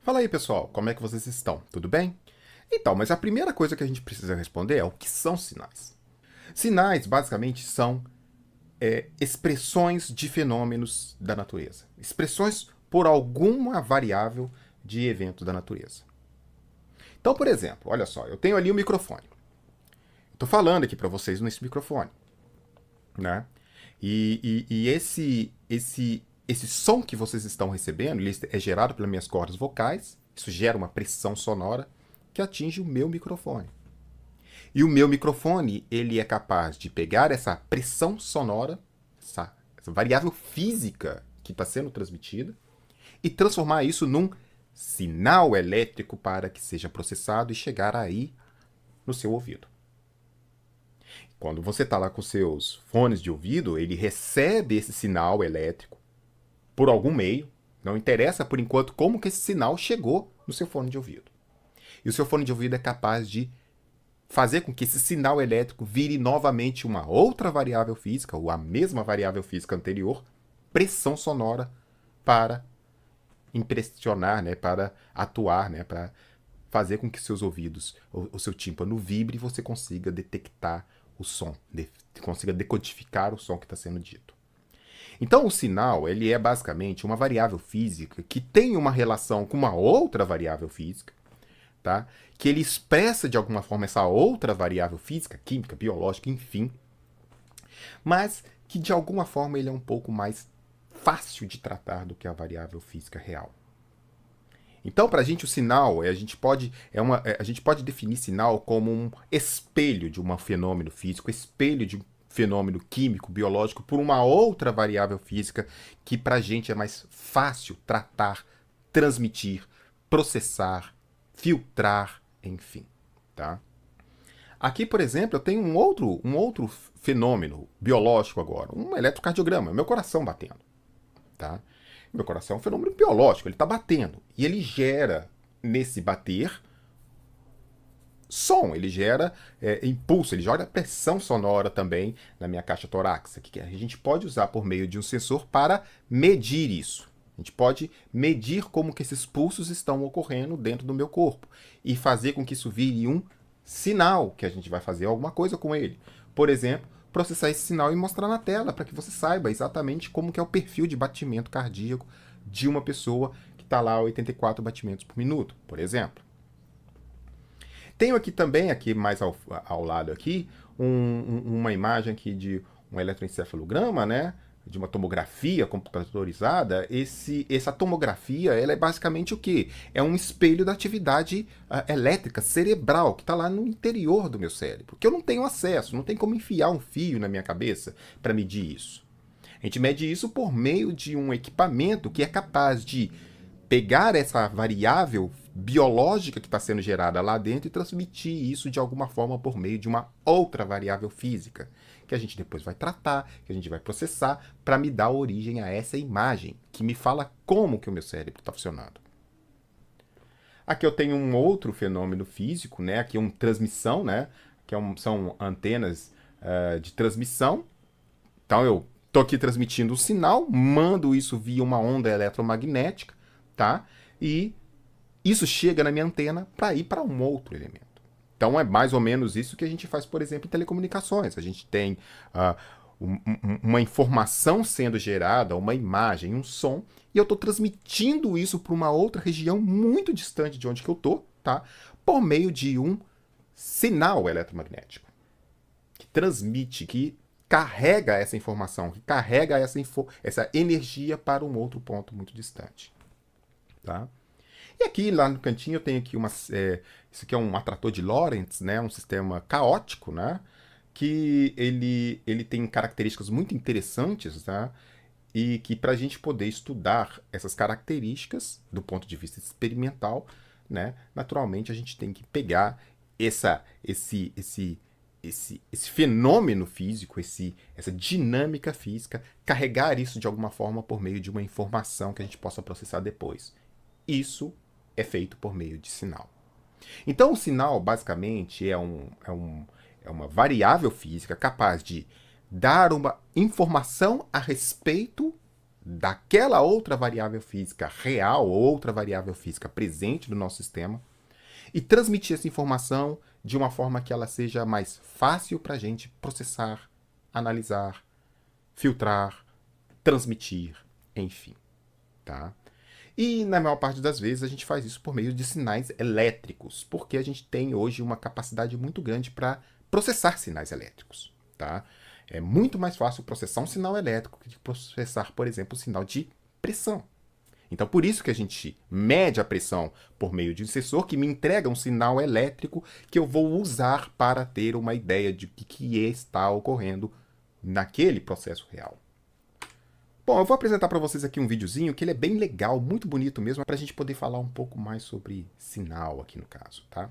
Fala aí, pessoal, como é que vocês estão? Tudo bem? Então, mas a primeira coisa que a gente precisa responder é o que são sinais. Sinais, basicamente, são expressões de fenômenos da natureza. Expressões por alguma variável de evento da natureza. Então, por exemplo, olha só, eu tenho ali o microfone. Estou falando aqui para vocês nesse microfone, né? E esse som que vocês estão recebendo, ele é gerado pelas minhas cordas vocais. Isso gera uma pressão sonora que atinge o meu microfone. E o meu microfone, ele é capaz de pegar essa pressão sonora, essa variável física que está sendo transmitida, e transformar isso num sinal elétrico para que seja processado e chegar aí no seu ouvido. Quando você está lá com seus fones de ouvido, ele recebe esse sinal elétrico por algum meio. Não interessa por enquanto como que esse sinal chegou no seu fone de ouvido. E o seu fone de ouvido é capaz de fazer com que esse sinal elétrico vire novamente uma outra variável física, ou a mesma variável física anterior, pressão sonora, para impressionar, né, para atuar, né, para fazer com que seus ouvidos, o seu tímpano vibre e você consiga detectar o som, consiga decodificar o som que está sendo dito. Então, o sinal ele é basicamente uma variável física que tem uma relação com uma outra variável física, tá? Que ele expressa de alguma forma essa outra variável física, química, biológica, enfim, mas que de alguma forma ele é um pouco mais fácil de tratar do que a variável física real. Então, para a gente, o sinal, a gente pode definir sinal como um espelho de um fenômeno físico, espelho de um fenômeno químico, biológico, por uma outra variável física que para a gente é mais fácil tratar, transmitir, processar, filtrar, enfim. Tá? Aqui, por exemplo, eu tenho um outro fenômeno biológico agora, um eletrocardiograma, meu coração batendo. Tá? Meu coração é um fenômeno biológico, ele está batendo. E ele gera, nesse bater, som, ele gera impulso, ele gera pressão sonora também na minha caixa torácica, que a gente pode usar por meio de um sensor para medir isso. A gente pode medir como que esses pulsos estão ocorrendo dentro do meu corpo e fazer com que isso vire um sinal que a gente vai fazer alguma coisa com ele. Por exemplo, processar esse sinal e mostrar na tela para que você saiba exatamente como que é o perfil de batimento cardíaco de uma pessoa que está lá a 84 batimentos por minuto, por exemplo. Tenho aqui também, aqui mais ao lado aqui, uma imagem aqui de um eletroencefalograma, né? De uma tomografia computadorizada. Essa tomografia ela é basicamente o quê? É um espelho da atividade elétrica cerebral que está lá no interior do meu cérebro, que eu não tenho acesso, não tem como enfiar um fio na minha cabeça para medir isso. A gente mede isso por meio de um equipamento que é capaz de pegar essa variável biológica que está sendo gerada lá dentro e transmitir isso de alguma forma por meio de uma outra variável física, que a gente depois vai tratar, que a gente vai processar, para me dar origem a essa imagem, que me fala como que o meu cérebro está funcionando. Aqui eu tenho um outro fenômeno físico, né? Aqui é uma transmissão, né? Que são antenas de transmissão. Então eu estou aqui transmitindo um sinal, mando isso via uma onda eletromagnética, tá? E isso chega na minha antena para ir para um outro elemento. Então é mais ou menos isso que a gente faz, por exemplo, em telecomunicações. A gente tem uma informação sendo gerada, uma imagem, um som, e eu estou transmitindo isso para uma outra região muito distante de onde que eu estou, tá? Por meio de um sinal eletromagnético que transmite, que carrega essa informação, que carrega essa energia para um outro ponto muito distante. Tá? E aqui, lá no cantinho, eu tenho aqui isso aqui é um atrator de Lorentz, né? Um sistema caótico, né? Que ele tem características muito interessantes, tá? E que para a gente poder estudar essas características do ponto de vista experimental, né? Naturalmente a gente tem que pegar esse fenômeno físico, essa dinâmica física, carregar isso de alguma forma por meio de uma informação que a gente possa processar depois. Isso é feito por meio de sinal. Então, o sinal, basicamente, é uma variável física capaz de dar uma informação a respeito daquela outra variável física real ou outra variável física presente no nosso sistema e transmitir essa informação de uma forma que ela seja mais fácil para a gente processar, analisar, filtrar, transmitir, enfim, tá? E na maior parte das vezes a gente faz isso por meio de sinais elétricos, porque a gente tem hoje uma capacidade muito grande para processar sinais elétricos, tá? É muito mais fácil processar um sinal elétrico que processar, por exemplo, um sinal de pressão. Então, por isso que a gente mede a pressão por meio de um sensor que me entrega um sinal elétrico que eu vou usar para ter uma ideia de o que está ocorrendo naquele processo real. Bom, eu vou apresentar para vocês aqui um videozinho que ele é bem legal, muito bonito mesmo, para a gente poder falar um pouco mais sobre sinal aqui no caso, tá?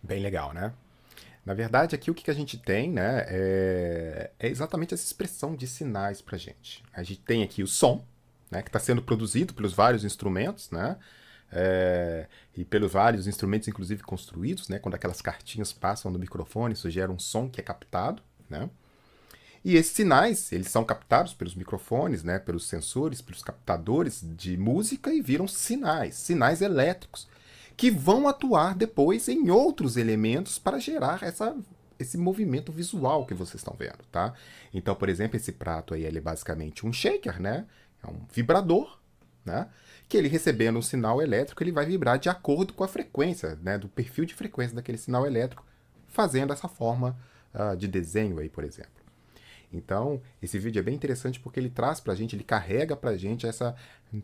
Bem legal, né? Na verdade, aqui o que a gente tem, né, é exatamente essa expressão de sinais para a gente. A gente tem aqui o som, né, que está sendo produzido pelos vários instrumentos, né, e pelos vários instrumentos, inclusive construídos, né, quando aquelas cartinhas passam no microfone, isso gera um som que é captado, né. E esses sinais, eles são captados pelos microfones, né, pelos sensores, pelos captadores de música e viram sinais, sinais elétricos, que vão atuar depois em outros elementos para gerar esse movimento visual que vocês estão vendo, tá? Então, por exemplo, esse prato aí, ele é basicamente um shaker, né? É um vibrador, né? Que ele recebendo um sinal elétrico, ele vai vibrar de acordo com a frequência, né? Do perfil de frequência daquele sinal elétrico, fazendo essa forma de desenho aí, por exemplo. Então, esse vídeo é bem interessante porque ele traz pra gente, ele carrega pra gente essa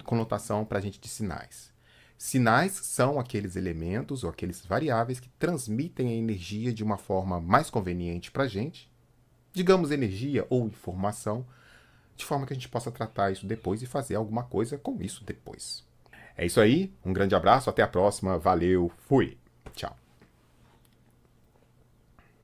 conotação pra gente de sinais. Sinais são aqueles elementos ou aqueles variáveis que transmitem a energia de uma forma mais conveniente para a gente, digamos energia ou informação, de forma que a gente possa tratar isso depois e fazer alguma coisa com isso depois. É isso aí, um grande abraço, até a próxima, valeu, fui, tchau.